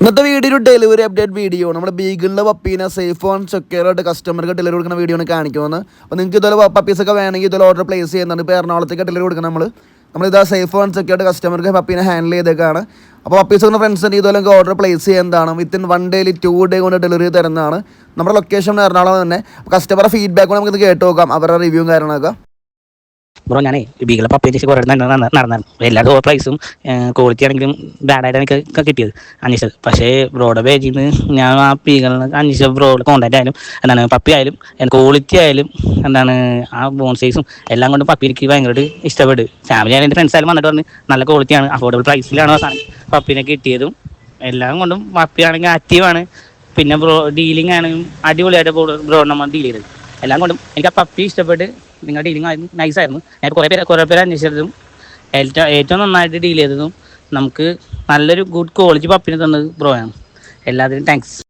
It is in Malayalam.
ഇന്നത്തെ വീഡിയോ ഒരു ഡെലിവറി അപ്ഡേറ്റ് വീഡിയോ. നമ്മുടെ ബീഗിളിൻ്റെ പപ്പീനെ സേഫ് ആൻഡ് സെക്യൂർ ആയിട്ട് കസ്റ്റമർക്ക് ഡെലിവറി കൊടുക്കുന്ന വീഡിയോ ആണ് കാണിക്കുന്നത്. അപ്പോൾ നിങ്ങൾക്ക് ഇതുപോലെ പപ്പീസൊക്കെ വേണമെങ്കിൽ ഇതുപോലെ ഓർഡർ പ്ലേസ് ചെയ്യുന്നുണ്ട്. ഇപ്പോൾ എറണാകുളത്തേക്ക് ഡെലിവറി കൊടുക്കണം. നമ്മളിതാ സേഫ് ആൻഡ് സെക്യൂർ ആയിട്ട് കസ്റ്റമർക്ക് പപ്പീനെ ഹാൻഡിൽ ചെയ്തേക്കാണ്. അപ്പോൾ പപ്പീസ് കൊടുക്കുന്ന ഫ്രണ്ട്സിൻ്റെ ഇതുപോലെ ഓർഡർ പ്ലേസ് ചെയ്യുന്നതാണ്. വിത്തിൻ 1 day 2 day കൊണ്ട് ഡെലിവറി തരുന്നതാണ്. നമ്മുടെ ലൊക്കേഷൻ എറണാകുളം തന്നെ. കസ്റ്റമറുടെ ഫീഡ്ബാക്ക് കൊണ്ട് നമുക്കിത് കേട്ട് നോക്കാം, അവരുടെ റിവ്യൂ കാര്യങ്ങളൊക്കെ. ബ്രോ ഞാനേ ബീഗിളെ പപ്പി അന്വേഷിച്ച് കുറേ നടന്നായിരുന്നു. എല്ലാ പ്രൈസും ക്വാളിറ്റി ആണെങ്കിലും ബാഡായിട്ടാണ് എനിക്ക് കിട്ടിയത് അന്വേഷിച്ചത്. പക്ഷേ ബ്രോയുടെ പേജിൽ നിന്ന് ഞാൻ ആ ബീഗിളിനെ അന്വേഷിച്ച ബ്രോയുടെ കോൺടാക്റ്റ് ആയാലും പപ്പി ആയാലും ക്വാളിറ്റി ആയാലും ആ ബോൺ സൈസും എല്ലാം കൊണ്ടും പപ്പി എനിക്ക് ഭയങ്കരമായിട്ട് ഇഷ്ടപ്പെട്ടു. ഫാമിലി ആയാലും എൻ്റെ ഫ്രണ്ട്സ് ആയാലും വന്നിട്ട് പറഞ്ഞ് നല്ല ക്വാളിറ്റിയാണ്, അഫോർഡബിൾ പ്രൈസിലാണ് ആ സാധനം പപ്പിനെ കിട്ടിയതും. എല്ലാം കൊണ്ടും പപ്പി ആണെങ്കിൽ ആക്റ്റീവാണ്. പിന്നെ ഡീലിംഗ് ആണെങ്കിലും അടിപൊളിയായിട്ട് ബ്രോ നമ്മൾ ഡീൽ ചെയ്തത്. എല്ലാം കൊണ്ടും എനിക്ക് ആ പപ്പി ഇഷ്ടപ്പെട്ട്. നിങ്ങളുടെ ഡീലിംഗ് ആയിരുന്നു, നൈസായിരുന്നു. ഞാൻ കുറേ പേര് അന്വേഷിച്ചതും ഏറ്റവും നന്നായിട്ട് ഡീൽ ചെയ്തതും നമുക്ക് നല്ലൊരു ഗുഡ് ക്വാളിറ്റി പപ്പിനെ തന്നത് ബ്രോയാണ്. എല്ലാത്തിനും താങ്ക്സ്.